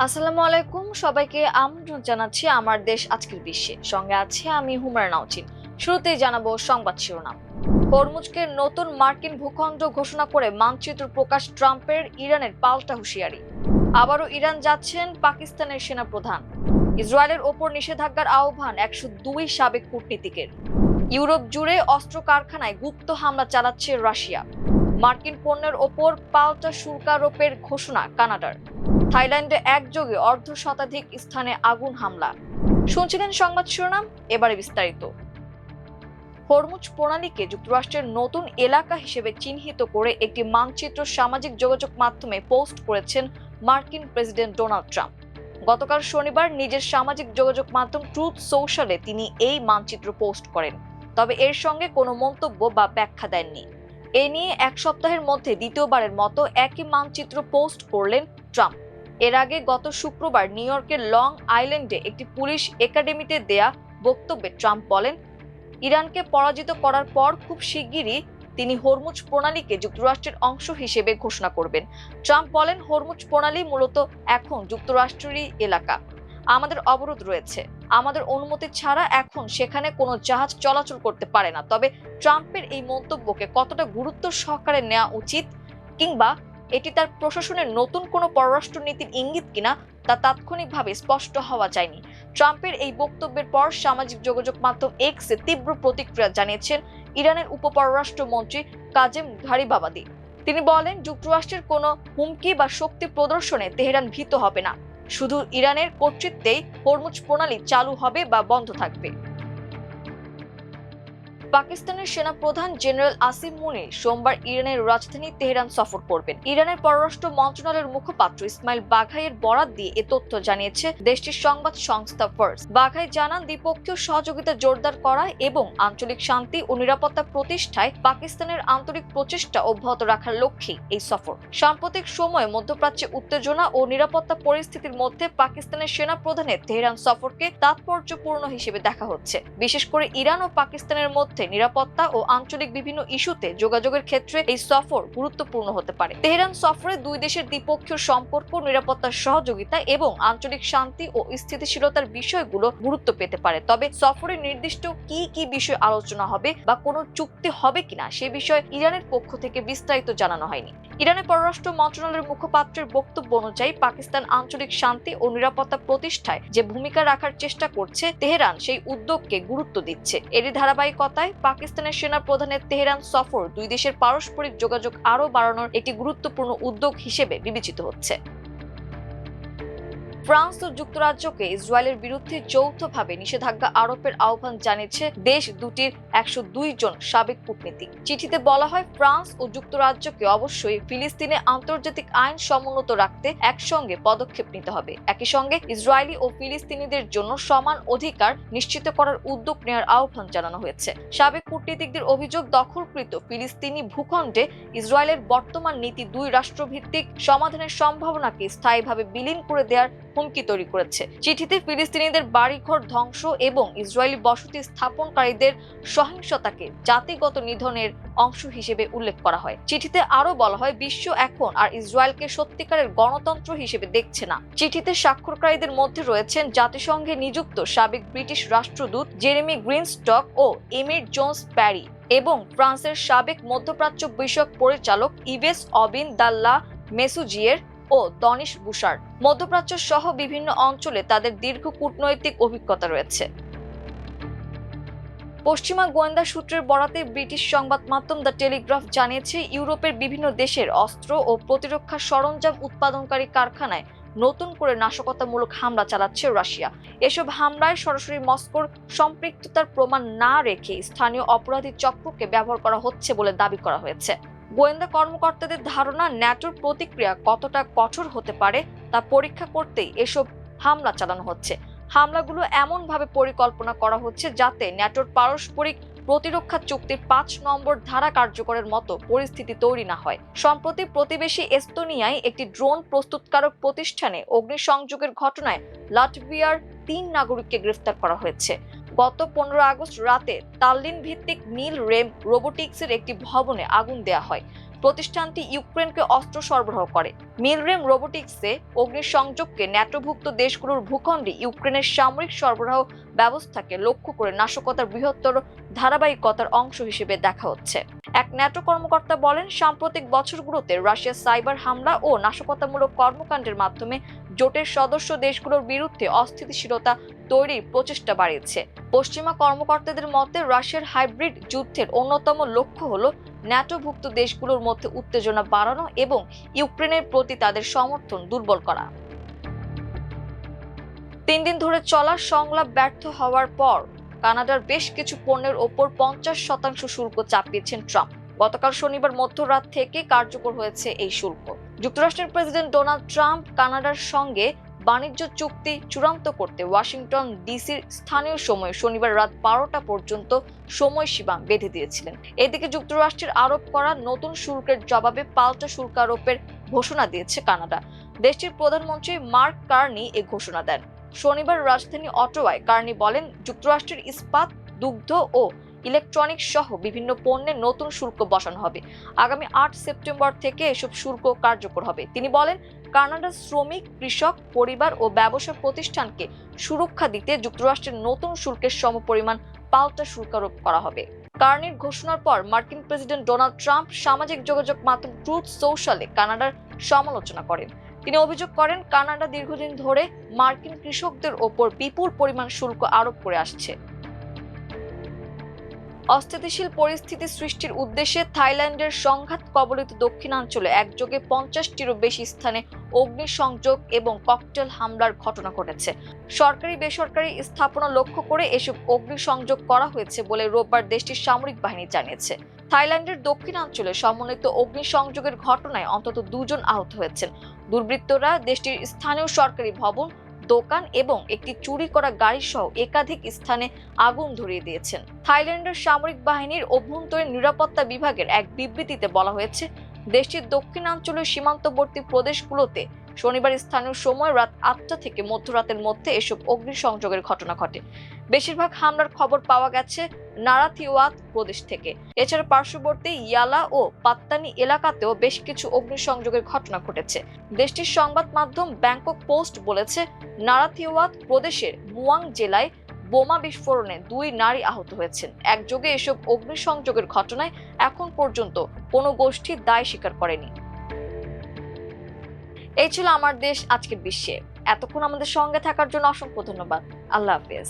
আসসালামু আলাইকুম, সবাইকে আমন্ত্রণ জানাচ্ছি আমার দেশ আজকের বিশ্বে। সঙ্গে আছে আমি হুমায়রা নাওচিন। শুরুতেই জানাবো সংবাদ শিরোনাম। হরমুজকে নতুন মার্কিন ভূখণ্ড ঘোষণা করে মানচিত্র প্রকাশ ট্রাম্পের, ইরানের পাল্টা হুঁশিয়ারি। আবারও ইরান যাচ্ছেন পাকিস্তানের সেনাপ্রধান। ইসরায়েলের ওপর নিষেধাজ্ঞার আহ্বান 102 সাবেক কূটনীতিকের। ইউরোপ জুড়ে অস্ত্র কারখানায় গুপ্ত হামলা চালাচ্ছে রাশিয়া। মার্কিন পণ্যের ওপর পাল্টা শুল্কারোপের ঘোষণা কানাডার। থাইল্যান্ডে একযোগে অর্ধশতাধিক স্থানে আগুন হামলা। শুনছিলেন সংবাদ শিরোনাম, এবারে বিস্তারিত। হরমুজ প্রণালীকে যুক্তরাষ্ট্রের নতুন এলাকা হিসেবে চিহ্নিত করে একটি মানচিত্র সামাজিক যোগাযোগ মাধ্যমে পোস্ট করেছেন মার্কিন প্রেসিডেন্ট ডোনাল্ড ট্রাম্প। গতকাল শনিবার নিজের সামাজিক যোগাযোগ মাধ্যম ট্রুথ সোশ্যালে তিনি এই মানচিত্র পোস্ট করেন, তবে এর সঙ্গে কোনো মন্তব্য বা ব্যাখ্যা দেননি। এ নিয়ে এক সপ্তাহের মধ্যে দ্বিতীয়বারের মতো একই মানচিত্র পোস্ট করলেন ট্রাম্প। এর আগে গত শুক্রবার নিউ ইয়র্কের লং আইল্যান্ডে একটি পুলিশ একাডেমিতে দেয়া বক্তব্যে ট্রাম্প বলেন, ইরানকে পরাজিত করার পর খুব শিগগিরই তিনি হরমুজ প্রণালীকে যুক্তরাষ্ট্রের অংশ হিসেবে ঘোষণা করবেন। ট্রাম্প বলেন, হরমুজ প্রণালী মূলত এখন যুক্তরাষ্ট্রেরই এলাকা। আমাদের অবরোধ রয়েছে, আমাদের অনুমতি ছাড়া এখন সেখানে কোনো জাহাজ চলাচল করতে পারে না। তবে ট্রাম্পের এই মন্তব্যকে কতটা গুরুত্ব সহকারে নেওয়া উচিত, কিংবা এটি তার প্রশাসনের নতুন কোনো পররাষ্ট্র নীতির ইঙ্গিত কিনা, তা তাৎক্ষণিকভাবে স্পষ্ট হওয়া যায়নি। ট্রাম্পের এই বক্তব্যের পর সামাজিক যোগাযোগ মাধ্যম এক্সে তীব্র প্রতিক্রিয়া জানিয়েছেন ইরানের উপপররাষ্ট্রমন্ত্রী কাজেম ঘারিবাবাদি। তিনি বলেন, যুক্তরাষ্ট্রের কোনো হুমকি বা শক্তি প্রদর্শনে তেহরান ভীত হবে না। শুধু ইরানের কর্তৃত্বেই হরমুজ প্রণালী চালু হবে বা বন্ধ থাকবে। পাকিস্তানের সেনাপ্রধান জেনারেল আসিম মুনির সোমবার ইরানের রাজধানী তেহরান সফর করবেন। ইরানের পররাষ্ট্র মন্ত্রণালয়ের মুখপাত্র ইসমাইল বাঘাইয়ের বরাত দিয়ে এ তথ্য জানিয়েছে দেশটির সংবাদ সংস্থা ফার্স। বাঘাই জানান, দ্বিপক্ষীয় সহযোগিতা জোরদার করা এবং আঞ্চলিক শান্তি ও নিরাপত্তা প্রতিষ্ঠায় পাকিস্তানের আন্তরিক প্রচেষ্টা অব্যাহত রাখার লক্ষ্যে এই সফর। সাম্প্রতিক সময়ে মধ্যপ্রাচ্যে উত্তেজনা ও নিরাপত্তা পরিস্থিতির মধ্যে পাকিস্তানের সেনাপ্রধানের তেহরান সফরকে তাৎপর্যপূর্ণ হিসেবে দেখা হচ্ছে। বিশেষ করে ইরান ও পাকিস্তানের মধ্যে নিরাপত্তা ও আঞ্চলিক বিভিন্ন ইস্যুতে যোগাযোগের ক্ষেত্রে এই সফর গুরুত্বপূর্ণ হতে পারে। তেহরান সফরে দুই দেশের দ্বিপক্ষীয় সম্পর্ক, নিরাপত্তার সহযোগিতা এবং আঞ্চলিক শান্তি ও স্থিতিশীলতার বিষয়গুলো গুরুত্ব পেতে পারে। তবে সফরে নির্দিষ্ট কি কি বিষয় আলোচনা হবে বা কোনো চুক্তি হবে কিনা সে বিষয়ে ইরানের পক্ষ থেকে বিস্তারিত জানানো হয়নি। ইরানের পররাষ্ট্র মন্ত্রণালয়ের মুখপাত্রের বক্তব্য অনুযায়ী পাকিস্তান আঞ্চলিক শান্তি ও নিরাপত্তা প্রতিষ্ঠায় যে ভূমিকা রাখার চেষ্টা করছে, তেহরান সেই উদ্যোগকে গুরুত্ব দিচ্ছে। এরই ধারাবাহিকতায় পাকিস্তানের সেনা প্রধানের তেহরান সফর দুই দেশের পারস্পরিক যোগাযোগ আরও বাড়ানোর একটি গুরুত্বপূর্ণ উদ্যোগ হিসেবে বিবেচিত হচ্ছে। ফ্রান্স ও যুক্তরাজ্যকে ইসরায়েলের বিরুদ্ধে যৌথভাবে নিষেধাজ্ঞা আরোপের আহ্বান জানিয়েছে দেশ দুটির 102 জন সাবেক কূটনীতিক। চিঠিতে বলা হয়, ফ্রান্স ও যুক্তরাজ্যকে অবশ্যই ফিলিস্তিনে আন্তর্জাতিক আইন সমুন্নত রাখতে একসঙ্গে পদক্ষেপ নিতে হবে। একই সঙ্গে ইসরায়েলি ও ফিলিস্তিনিদের জন্য সমান অধিকার নিশ্চিত করার উদ্যোগ নেওয়ার আহ্বান জানানো হয়েছে। সাবেক কূটনীতিকদের অভিযোগ, দখলকৃত ফিলিস্তিনি ভূখণ্ডে ইসরায়েলের বর্তমান নীতি দুই রাষ্ট্রভিত্তিক সমাধানের সম্ভাবনাকে স্থায়ীভাবে বিলীন করে দেওয়ার হুমকি তৈরি করেছে। চিঠিতে ফিলিস্তিনিদের বাড়িঘর ধ্বংস এবং ইসরায়েলি বসতি স্থাপনকারীদের সহিংসতাকে জাতিগত নিধনের অংশ হিসেবে উল্লেখ করা হয়। চিঠিতে আরো বলা হয়, বিশ্ব এখন আর ইসরায়েলকে সত্যিকারের গণতন্ত্র হিসেবে দেখছে না। চিঠিতে স্বাক্ষরকারীদের মধ্যে রয়েছেন জাতিসংঘে নিযুক্ত সাবেক ব্রিটিশ রাষ্ট্রদূত জেরেমি গ্রিনস্টক ও এমির জোন্স প্যারি এবং ফ্রান্সের সাবেক মধ্যপ্রাচ্য বিষয়ক পরিচালক ইভেস অবিন দাল্লা মেসুজিয়ের ও দনিশ বুশার। মধ্যপ্রাচ্য সহ বিভিন্ন অঞ্চলে তাদের দীর্ঘ কূটনৈতিক অভিজ্ঞতা রয়েছে। পশ্চিমা গোয়েন্দা সূত্রের বরাতে ব্রিটিশ সংবাদ মাধ্যম দ্য টেলিগ্রাফ জানিয়েছে, ইউরোপের বিভিন্ন দেশের অস্ত্র ও প্রতিরক্ষা সরঞ্জাম উৎপাদনকারী কারখানায় নতুন করে নাশকতামূলক হামলা চালাচ্ছে রাশিয়া। এসব হামলায় সরাসরি মস্কোর সম্পৃক্ততার প্রমাণ না রেখে স্থানীয় অপরাধী চক্রকে ব্যবহার করা হচ্ছে বলে দাবি করা হয়েছে। গোয়েন্দা কর্মকর্তাদের ধারণা, ন্যাটোর প্রতিক্রিয়া কতটা কঠোর হতে পারে তা পরীক্ষা করতেই এসব হামলা চালানো হচ্ছে। হামলাগুলো এমনভাবে পরিকল্পনা করা হচ্ছে যাতে ন্যাটোর পারস্পরিক প্রতিরক্ষা চুক্তির 5 নম্বর ধারা কার্যকরের মতো পরিস্থিতি তৈরি না হয়। সম্প্রতি প্রতিবেশী এস্তোনিয়ায় একটি ড্রোন প্রস্তুতকারক প্রতিষ্ঠানে অগ্নিসংযোগের ঘটনায় লাটভিয়ার 3 নাগরিককে গ্রেফতার করা হয়েছে। গত 15 আগস্ট রাতে তাল্লিন ভিত্তিক নীল রেম রোবোটিক্সের একটি ভবনে আগুন দেয়া হয়। প্রতিষ্ঠানটি ইউক্রেনকে অস্ত্র সরবরাহ করে। মিলরেম রোবোটিক্সে অগ্নিসংযোগকে ন্যাটোভুক্ত দেশগুলোর ভূখণ্ডে ইউক্রেনের সামরিক সরবরাহ ব্যবস্থাকে লক্ষ্য করে নাশকতার বৃহত্তর ধারাবাহিকতার অংশ হিসেবে দেখা হচ্ছে। এক ন্যাটো কর্মকর্তা বলেন, সাম্প্রতিক বছরগুলোতে রাশিয়ার সাইবার হামলা ও নাশকতামূলক কর্মকাণ্ডের মাধ্যমে জোটের সদস্য দেশগুলোর বিরুদ্ধে অস্থিতিশীলতা তৈরির প্রচেষ্টা বাড়িয়েছে। পশ্চিমা কর্মকর্তাদের মতে রাশিয়ার হাইব্রিড যুদ্ধের অন্যতম লক্ষ্য হলো ন্যাটোভুক্ত দেশগুলোর মধ্যে উত্তেজনা বাড়ানো এবং ইউক্রেনের প্রতি তাদের সমর্থন দুর্বল করা। 3 দিন ধরে চলা সংলাপ ব্যর্থ হওয়ার পর কানাডার বেশ কিছু পণ্যের ওপর 50% শুল্ক চাপিয়েছেন ট্রাম্প। গতকাল শনিবার মধ্যরাত থেকে কার্যকর হয়েছে এই শুল্ক। যুক্তরাষ্ট্রের প্রেসিডেন্ট ডোনাল্ড ট্রাম্প কানাডার সঙ্গে বাণিজ্য চুক্তি চূড়ান্ত করতে ওয়াশিংটন ডিসির স্থানীয় সময় শনিবার রাত 12টা পর্যন্ত সময়সীমা বেঁধে দিয়েছিলেন। এদিকে যুক্তরাষ্ট্রের আরোপ করা নতুন শুল্কের জবাবে পাল্টা শুল্ক আরোপের ঘোষণা দিয়েছে কানাডা। দেশটির প্রধানমন্ত্রী মার্ক কার্নি এ ঘোষণা দেন। শনিবার রাজধানী অটোয়ায় কার্নি বলেন, যুক্তরাষ্ট্রের ইস্পাত, দুগ্ধ ও ইলেকট্রনিক্স সহ বিভিন্ন পণ্যে নতুন শুল্ক বসানো হবে। আগামী 8 সেপ্টেম্বর থেকে এসব শুল্ক কার্যকর হবে। তিনি বলেন, কানাডার শ্রমিক, কৃষক, পরিবার ও ব্যবসা প্রতিষ্ঠানকে সুরক্ষা দিতে যুক্তরাষ্ট্রের নতুন শুল্কের সমপরিমাণ পাল্টা শুল্ক আরোপ করা হবে। কার্নির ঘোষণার পর মার্কিন প্রেসিডেন্ট ডোনাল্ড ট্রাম্প সামাজিক যোগাযোগ মাধ্যম ট্রুথ সোশ্যালে কানাডার সমালোচনা করেন। তিনি অভিযোগ করেন, কানাডা দীর্ঘদিন ধরে মার্কিন কৃষকদের ওপর বিপুল পরিমাণ শুল্ক আরোপ করে আসছে। অস্থিতিশীল পরিস্থিতি সৃষ্টির উদ্দেশ্যে থাইল্যান্ডের সংঘাত কবলিত দক্ষিণাঞ্চলে একযোগে 50টিরও বেশি স্থানে অগ্নিসংযোগ এবং ককটেল হামলার ঘটনা ঘটেছে। সরকারি বেসরকারি স্থাপনা লক্ষ্য করে এসব অগ্নিসংযোগ করা হয়েছে বলে রোববার দেশটির সামরিক বাহিনী জানিয়েছে। থাইল্যান্ডের দক্ষিণাঞ্চলে সমন্বিত অগ্নিসংযোগের ঘটনায় অন্তত 2 জন আহত হয়েছেন। দুর্বৃত্তরা দেশটির স্থানীয় সরকারি ভবন, দোকান এবং একটি চুরি করা গাড়ি সহ একাধিক স্থানে আগুন ধরিয়ে দিয়েছেন। থাইল্যান্ডের সামরিক বাহিনীর অভ্যন্তরীণ নিরাপত্তা বিভাগের এক বিবৃতিতে বলা হয়েছে, দেশটির দক্ষিণাঞ্চলের সীমান্তবর্তী প্রদেশগুলোতে শনিবার স্থানীয় সময় রাত 8টা থেকে মধ্যরাতের মধ্যে এসব অগ্নিসংযোগের ঘটনা ঘটে। বেশিরভাগ হামলার খবর পাওয়া গেছে নারাথিওয়াত প্রদেশ থেকে। এছাড়া পার্শ্ববর্তী ইয়ালা ও পাত্তানি এলাকাতেও বেশ কিছু অগ্নিসংযোগের ঘটনা ঘটেছে। দেশটির সংবাদ মাধ্যম ব্যাংকক পোস্ট বলেছে, নারাথিওয়াত প্রদেশের মুয়াং জেলায় বোমা বিস্ফোরণে 2 নারী আহত হয়েছেন। একযোগে এসব অগ্নিসংযোগের ঘটনায় এখন পর্যন্ত কোনো গোষ্ঠী দায় স্বীকার করেনি। এই ছিল আমার দেশ আজকের বিশ্বে। এতক্ষণ আমাদের সঙ্গে থাকার জন্য অসংখ্য ধন্যবাদ। আল্লাহ হাফেজ।